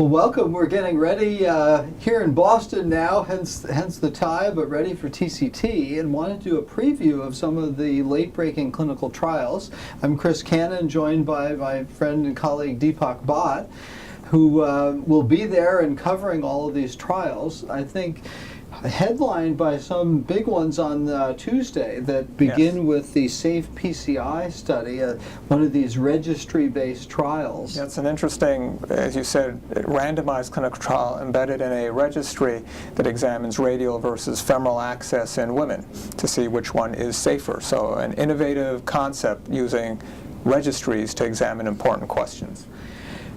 Well, welcome. We're getting ready here in Boston now, hence the tie, but ready for TCT, and wanted to do a preview of some of the late-breaking clinical trials. I'm Chris Cannon, joined by my friend and colleague Deepak Bhatt, who will be there and covering all of these trials. I think headlined by some big ones on Tuesday that begin with the SAFE PCI study, one of these registry-based trials. Yeah, it's an interesting, as you said, randomized clinical trial embedded in a registry that examines radial versus femoral access in women to see which one is safer. So an innovative concept using registries to examine important questions.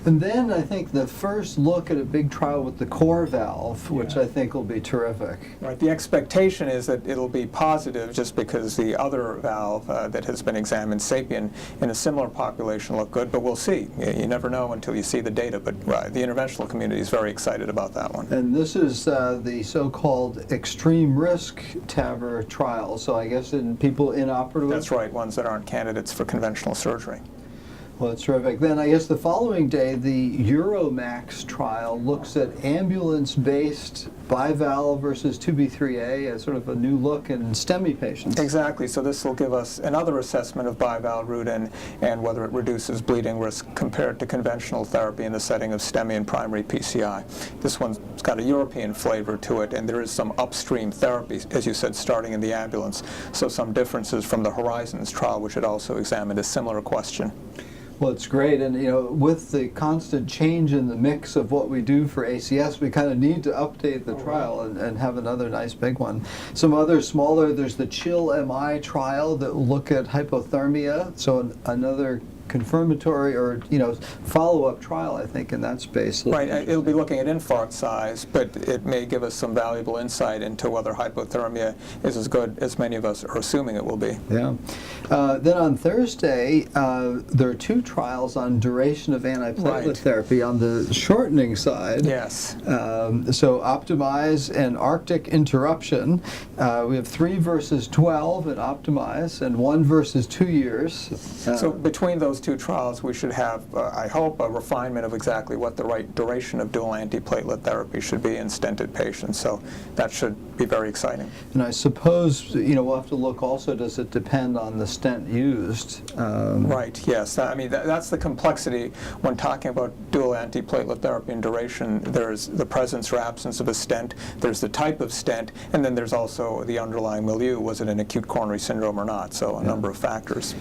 And then I think the first look at a big trial with the core valve, which I think will be terrific. Right. The expectation is that it'll be positive just because the other valve that has been examined, SAPIEN, in a similar population looked good, but we'll see. You never know until you see the data, but the interventional community is very excited about that one. And this is the so-called extreme risk TAVR trial, so I guess in people inoperative? That's right, ones that aren't candidates for conventional surgery. Well, that's terrific. Then I guess the following day, the EuroMax trial looks at ambulance-based bivalve versus 2B3A as sort of a new look in STEMI patients. Exactly. So this will give us another assessment of bivalve root and whether it reduces bleeding risk compared to conventional therapy in the setting of STEMI and primary PCI. This one's got a European flavor to it, and there is some upstream therapy, as you said, starting in the ambulance. So some differences from the Horizons trial, which had also examined a similar question. Well, it's great, and you know, with the constant change in the mix of what we do for ACS, we kind of need to update the trial and have another nice big one. Some other smaller, there's the CHILL-MI trial that will look at hypothermia, so another confirmatory or follow-up trial, I think, in that space. Right, it'll be looking at infarct size, but it may give us some valuable insight into whether hypothermia is as good as many of us are assuming it will be. Yeah. Then on Thursday, there are two trials on duration of antiplatelet therapy on the shortening side. Yes. So Optimize and Arctic Interruption. We have 3 versus 12 in Optimize and 1 versus 2 years. So between those two trials, we should have, I hope, a refinement of exactly what the right duration of dual antiplatelet therapy should be in stented patients. So that should be very exciting. And I suppose we'll have to look also, does it depend on the stent used? Right, yes. I mean, that's the complexity when talking about dual antiplatelet therapy and duration. There's the presence or absence of a stent, there's the type of stent, and then there's also the underlying milieu. Was it an acute coronary syndrome or not? So a number of factors.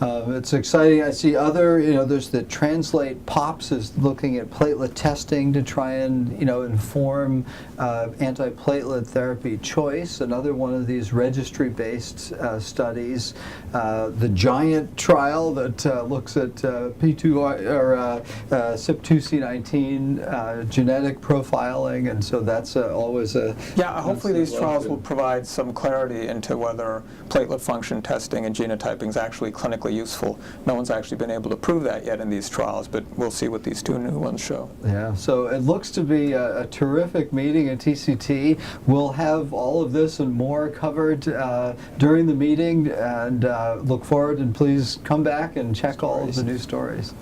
It's exciting. I see other, there's the Translate POPs is looking at platelet testing to try and, inform antiplatelet therapy choice. Another one of these registry-based studies. The GIANT trial that looks at P2 or CYP2C19 genetic profiling, and so that's always a... Yeah, hopefully these trials will provide some clarity into whether platelet function testing and genotyping is actually clinically useful. No one's actually been able to prove that yet in these trials, but we'll see what these two new ones show. Yeah, so it looks to be a terrific meeting at TCT. We'll have all of this and more covered during the meeting, and look forward, and please come back and check all of the new stories.